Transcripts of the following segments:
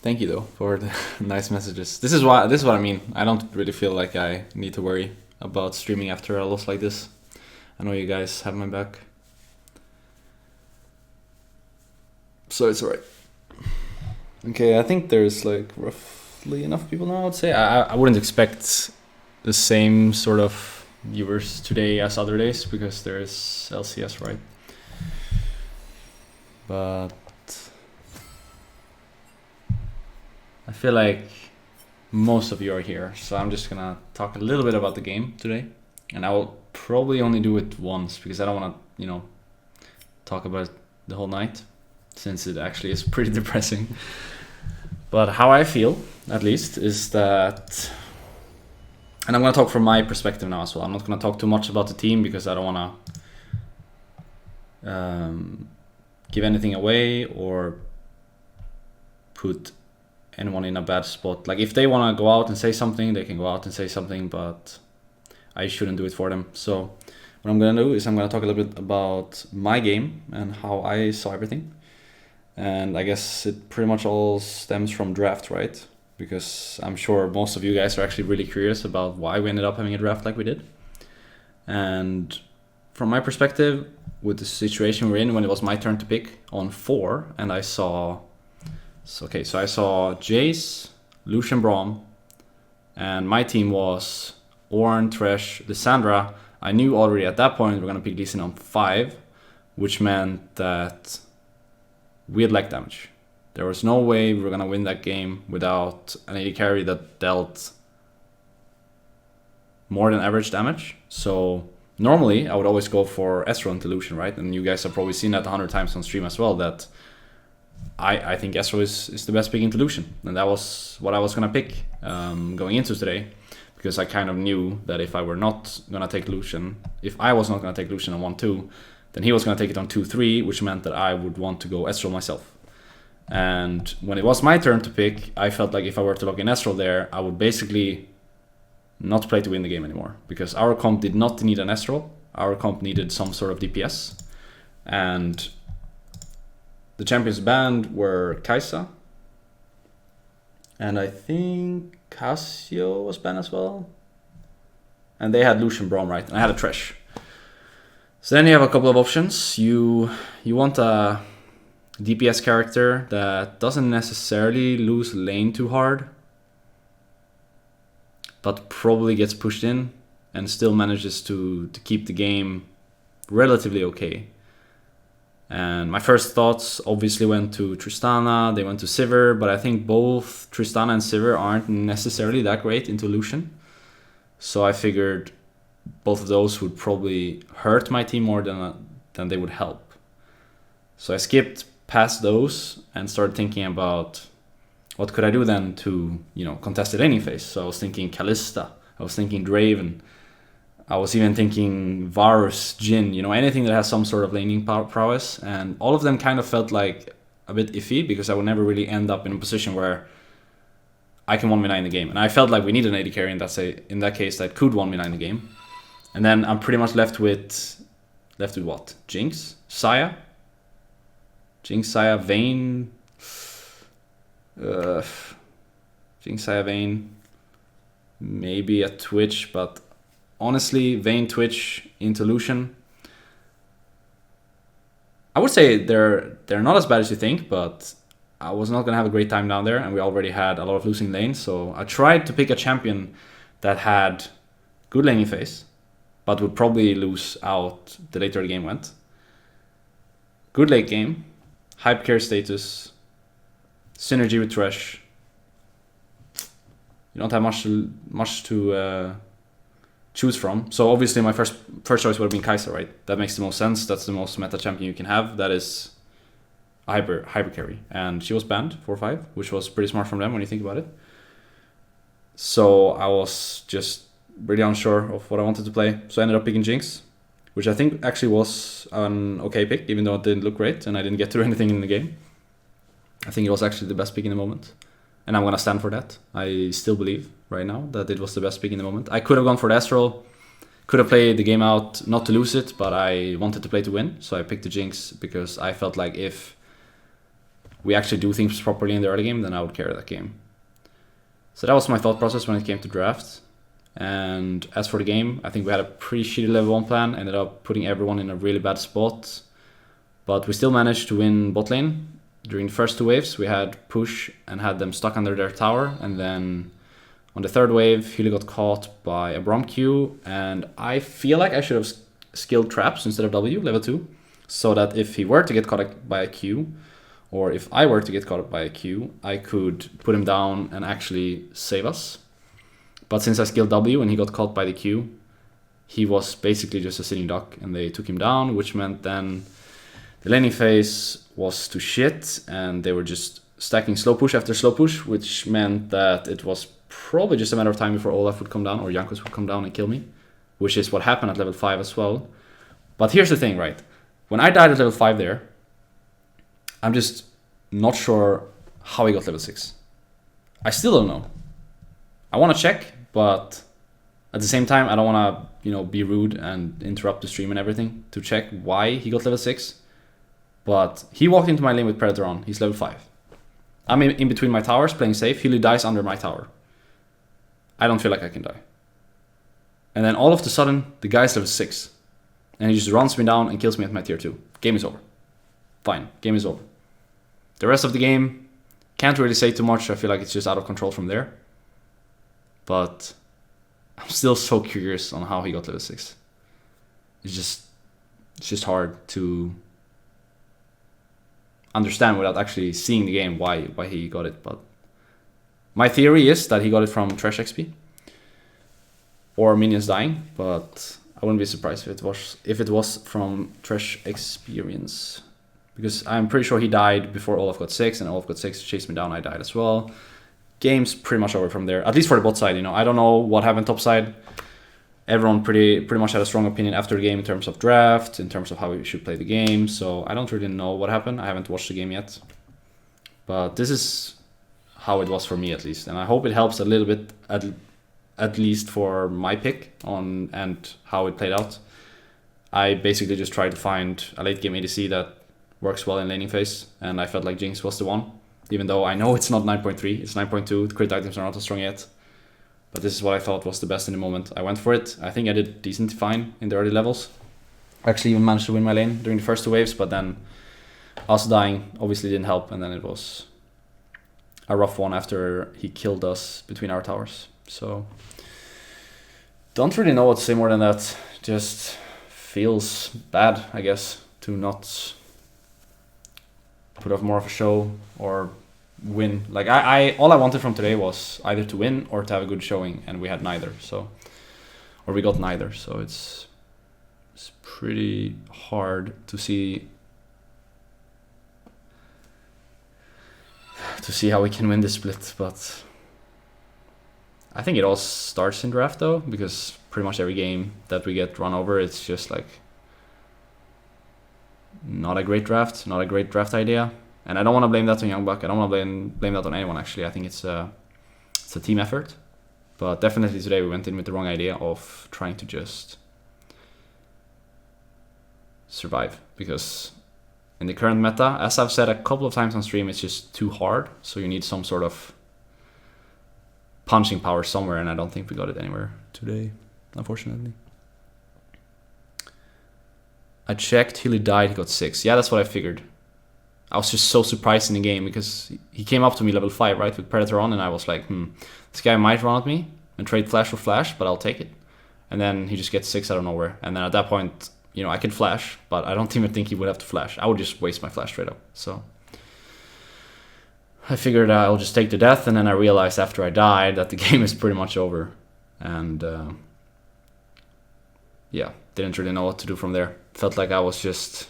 Thank you though for the nice messages. This is what I mean. I don't really feel like I need to worry about streaming after a loss like this. I know you guys have my back, so it's alright. Okay, I think there's like roughly enough people now. I would say I wouldn't expect the same sort of viewers today as other days because there's LCS, right? But I feel like most of you are here, so I'm just gonna talk a little bit about the game today, and I will probably only do it once because I don't want to, talk about it the whole night, since it actually is pretty depressing. But how I feel, at least, is that, and I'm gonna talk from my perspective now as well. I'm not gonna talk too much about the team because I don't wanna give anything away or put anyone in a bad spot. Like if they want to go out and say something, they can go out and say something, but I shouldn't do it for them. So what I'm gonna do is I'm gonna talk a little bit about my game and how I saw everything. And I guess it pretty much all stems from draft, right? Because I'm sure most of you guys are actually really curious about why we ended up having a draft like we did. And from my perspective, with the situation we're in, when it was my turn to pick on 4, and I saw Jace, Lucian Braum, and my team was Ornn, Thresh, Lissandra. I knew already at that point we were going to pick Lee Sin on 5, which meant that we had lag damage. There was no way we were going to win that game without an AD carry that dealt more than average damage. So normally I would always go for Ezreal into Lucian, right? And you guys have probably seen that 100 times on stream as well, that I think Ezreal is the best pick into Lucian. And that was what I was going to pick going into today, because I kind of knew that if I was not going to take Lucian on 1-2, then he was going to take it on 2-3, which meant that I would want to go Ezreal myself. And when it was my turn to pick, I felt like if I were to lock in Ezreal there, I would basically not play to win the game anymore, because our comp did not need an Ezreal. Our comp needed some sort of DPS. And the champions banned were Kai'Sa, and I think Cassio was banned as well. And they had Lucian Braum, right? And I had a Thresh. So then you have a couple of options. You want a DPS character that doesn't necessarily lose lane too hard, but probably gets pushed in and still manages to keep the game relatively okay. And my first thoughts obviously went to Tristana, they went to Sivir, but I think both Tristana and Sivir aren't necessarily that great into Lucian. So I figured both of those would probably hurt my team more than they would help. So I skipped past those and started thinking about what could I do then to, contest the laning phase. So I was thinking Kalista, I was thinking Draven, I was even thinking Varus, Jhin, anything that has some sort of laning prowess. And all of them kind of felt like a bit iffy, because I would never really end up in a position where I can 1v9 the game. And I felt like we need an AD carry in that case that could 1v9 the game. And then I'm pretty much left with what? Jinx? Xayah? Jinx, Xayah, Vayne. Jinx, Xayah, Vayne. Maybe a Twitch, but honestly, Vayne, Twitch into Lucian, I would say they're not as bad as you think, but I was not going to have a great time down there, and we already had a lot of losing lanes. So I tried to pick a champion that had good laning phase, but would probably lose out the later the game went. Good late game, hype carry status, synergy with Thresh. You don't have much to choose from. So obviously my first choice would have been Kai'Sa, right? That makes the most sense. That's the most meta champion you can have. That is a hyper carry. And she was banned 4-5, which was pretty smart from them when you think about it. So I was just really unsure of what I wanted to play. So I ended up picking Jinx, which I think actually was an okay pick, even though it didn't look great and I didn't get to do anything in the game. I think it was actually the best pick in the moment. And I'm going to stand for that. I still believe right now that it was the best pick in the moment. I could have gone for the Astral, could have played the game out not to lose it, but I wanted to play to win. So I picked the Jinx because I felt like if we actually do things properly in the early game, then I would carry that game. So that was my thought process when it came to draft. And as for the game, I think we had a pretty shitty level 1 plan, ended up putting everyone in a really bad spot. But we still managed to win bot lane. During the first 2 waves, we had push and had them stuck under their tower. And then on the 3rd wave, Huli got caught by a Braum Q. And I feel like I should have skilled traps instead of W, level 2. So that if he were to get caught by a Q, or if I were to get caught by a Q, I could put him down and actually save us. But since I skilled W and he got caught by the Q, he was basically just a sitting duck and they took him down, which meant then the laning phase was to shit and they were just stacking slow push after slow push, which meant that it was probably just a matter of time before Olaf would come down or Jankos would come down and kill me, which is what happened at level 5 as well. But here's the thing, right? When I died at level 5 there, I'm just not sure how he got level 6. I still don't know. I want to check, but at the same time, I don't want to, be rude and interrupt the stream and everything to check why he got level 6. But he walked into my lane with Predator on. He's level 5. I'm in between my towers playing safe. He dies under my tower. I don't feel like I can die. And then all of a sudden, the guy's level 6. And he just runs me down and kills me at my tier 2. Game is over. Fine, game is over. The rest of the game, can't really say too much. I feel like it's just out of control from there. But I'm still so curious on how he got level 6. It's just hard to understand without actually seeing the game why he got it. But my theory is that he got it from Trash XP or minions dying, but I wouldn't be surprised if it was from Trash Experience, because I'm pretty sure he died before Olaf got 6, and Olaf got 6, chased me down, I died as well. Game's pretty much over from there, at least for the bot side. I don't know what happened top side. Everyone pretty much had a strong opinion after the game in terms of draft, in terms of how we should play the game, so I don't really know what happened. I haven't watched the game yet, but this is how it was for me at least, and I hope it helps a little bit at least for my pick on and how it played out. I basically just tried to find a late game ADC that works well in laning phase, and I felt like Jinx was the one. Even though I know it's not 9.3, it's 9.2, the crit items are not as strong yet. But this is what I thought was the best in the moment. I went for it. I think I did decent fine in the early levels. I actually even managed to win my lane during the first 2 waves, but then us dying obviously didn't help, and then it was a rough one after he killed us between our towers. So, don't really know what to say more than that. Just feels bad, I guess, to not put off more of a show or win. Like I all I wanted from today was either to win or to have a good showing, and we had neither. Or we got neither. So it's pretty hard to see how we can win this split. But I think it all starts in draft though, because pretty much every game that we get run over, it's just like not a great draft idea. And I don't want to blame that on Youngbuck. I don't want to blame that on anyone, actually. I think it's a team effort. But definitely today we went in with the wrong idea of trying to just survive. Because in the current meta, as I've said a couple of times on stream, it's just too hard. So you need some sort of punching power somewhere, and I don't think we got it anywhere today, unfortunately. I checked, Healy died, he got 6. Yeah, that's what I figured. I was just so surprised in the game because he came up to me level 5, right, with Predator on, and I was like, this guy might run at me and trade flash for flash, but I'll take it. And then he just gets 6 out of nowhere. And then at that point, I could flash, but I don't even think he would have to flash. I would just waste my flash straight up. So I figured I'll just take the death, and then I realized after I died that the game is pretty much over. And yeah, didn't really know what to do from there. Felt like I was just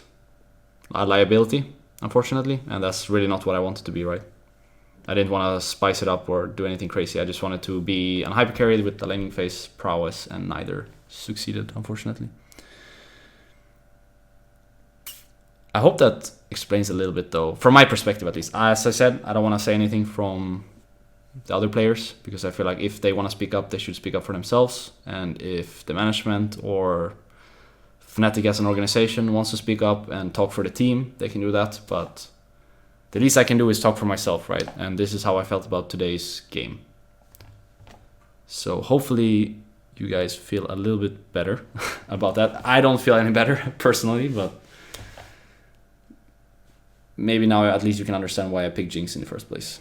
a liability, unfortunately, and that's really not what I wanted to be, right? I didn't want to spice it up or do anything crazy. I just wanted to be an hyper carry with the laning phase prowess, and neither succeeded, unfortunately. I hope that explains a little bit, though, from my perspective at least. As I said, I don't want to say anything from the other players, because I feel like if they want to speak up, they should speak up for themselves. And if the management or Fnatic as an organization wants to speak up and talk for the team, they can do that. But the least I can do is talk for myself, right? And this is how I felt about today's game. So hopefully you guys feel a little bit better about that. I don't feel any better personally, but maybe now at least you can understand why I picked Jinx in the first place.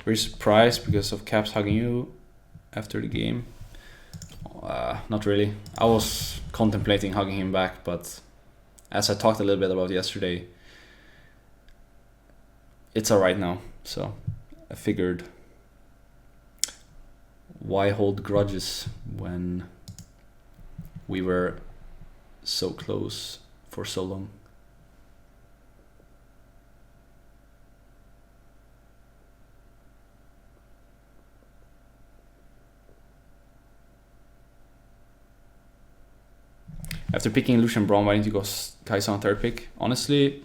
Very surprised because of Caps hugging you after the game. Not really. I was contemplating hugging him back, but as I talked a little bit about yesterday, it's alright now. So I figured, why hold grudges when we were so close for so long? After picking Lucian Braum, why didn't you go Kai'Sa on third pick? Honestly,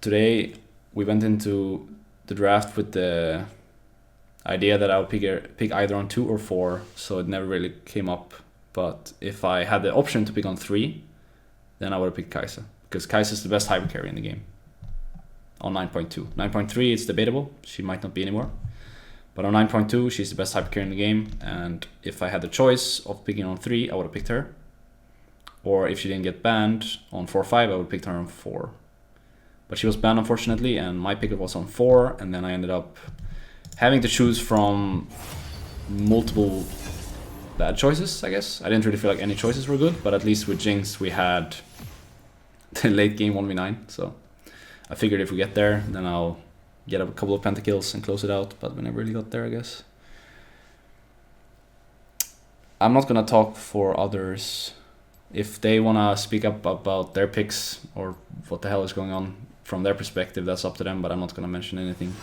today we went into the draft with the idea that I would pick either on 2 or 4, so it never really came up. But if I had the option to pick on 3, then I would have picked Kai'Sa, because Kai'Sa is the best hyper carry in the game on 9.2. 9.3, it's debatable. She might not be anymore. But on 9.2, she's the best hyper carry in the game, and if I had the choice of picking on 3, I would have picked her. Or if she didn't get banned on 4-5, I would have picked her on 4. But she was banned, unfortunately, and my pick was on 4, and then I ended up having to choose from multiple bad choices, I guess. I didn't really feel like any choices were good, but at least with Jinx, we had the late game 1v9, so I figured if we get there, then I'll get a couple of pentakills and close it out, but we never really got there, I guess. I'm not gonna talk for others. If they wanna speak up about their picks or what the hell is going on from their perspective, that's up to them, but I'm not gonna mention anything.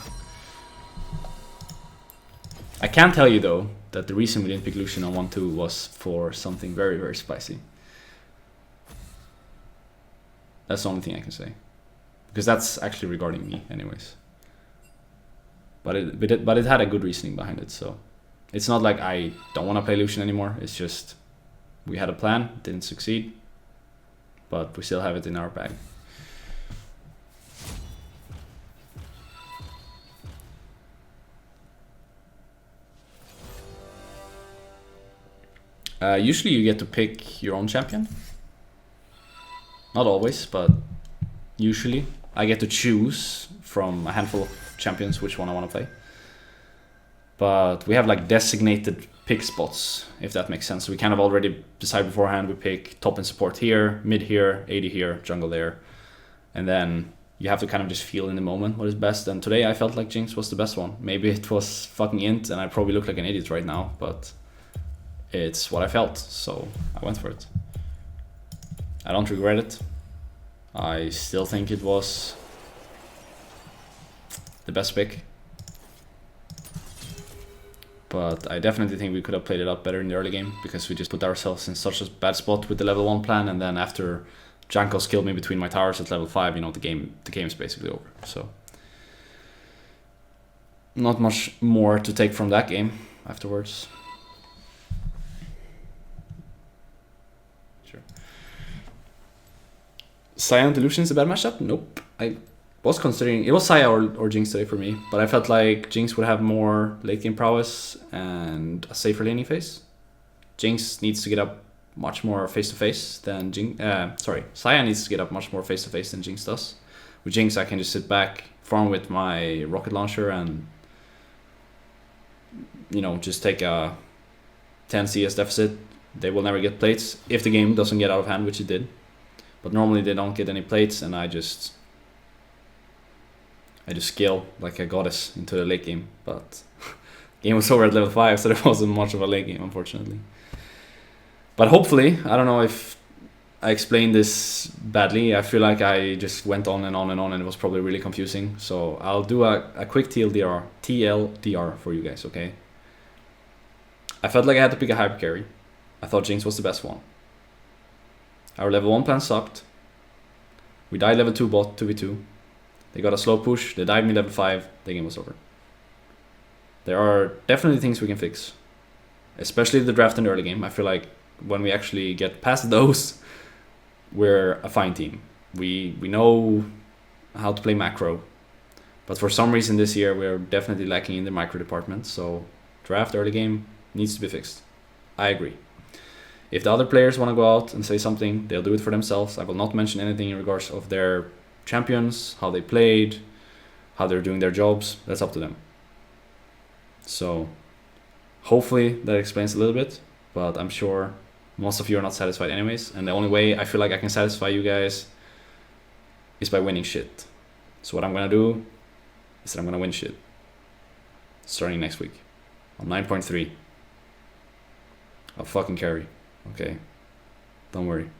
I can tell you though that the reason we didn't pick Lucian on 1-2 was for something very, very spicy. That's the only thing I can say, because that's actually regarding me anyways. But it had a good reasoning behind it, so it's not like I don't want to play Lucian anymore. It's just we had a plan, didn't succeed, but we still have it in our bag. Usually you get to pick your own champion. Not always, but usually I get to choose from a handful of champions which one I want to play. But we have like designated pick spots, if that makes sense. So we kind of already decide beforehand. We pick top and support here, mid here, AD here, jungle there. And then you have to kind of just feel in the moment what is best. And today I felt like Jinx was the best one. Maybe it was fucking int and I probably look like an idiot right now, but it's what I felt, so I went for it. I don't regret it. I still think it was the best pick, but I definitely think we could have played it up better in the early game, because we just put ourselves in such a bad spot with the level 1 plan, and then after Jankos killed me between my towers at level 5, you know, the game's basically over. So not much more to take from that game afterwards. Sure. Sion Delusion is a bad matchup? Nope. I was considering, it was Saya or Jinx today for me, but I felt like Jinx would have more late game prowess and a safer laning phase. Jinx needs to get up much more face to face than Saya needs to get up much more face to face than Jinx does. With Jinx, I can just sit back, farm with my rocket launcher, and you know, just take a 10 CS deficit. They will never get plates if the game doesn't get out of hand, which it did. But normally they don't get any plates, and I just scale like a goddess into the late game. But game was over at level 5, so there wasn't much of a late game, unfortunately. But hopefully, I don't know if I explained this badly. I feel like I just went on and on and on, and it was probably really confusing. So I'll do a quick TLDR for you guys, okay? I felt like I had to pick a hyper carry. I thought Jinx was the best one. Our level 1 plan sucked. We died level 2 bot, 2v2. They got a slow push, they died me level 5, the game was over. There are definitely things we can fix. especially the draft and early game. I feel like when we actually get past those, we're a fine team. We know how to play macro, but for some reason this year we're definitely lacking in the micro department. So draft early game needs to be fixed. I agree. If the other players want to go out and say something, they'll do it for themselves. I will not mention anything in regards of their champions, how they played, how they're doing their jobs. That's up to them. So hopefully that explains a little bit, but I'm sure most of you are not satisfied anyways. And the only way I feel like I can satisfy you guys is by winning shit. So what I'm going to do is that I'm going to win shit starting next week on 9.3. I'll fucking carry. Okay, don't worry.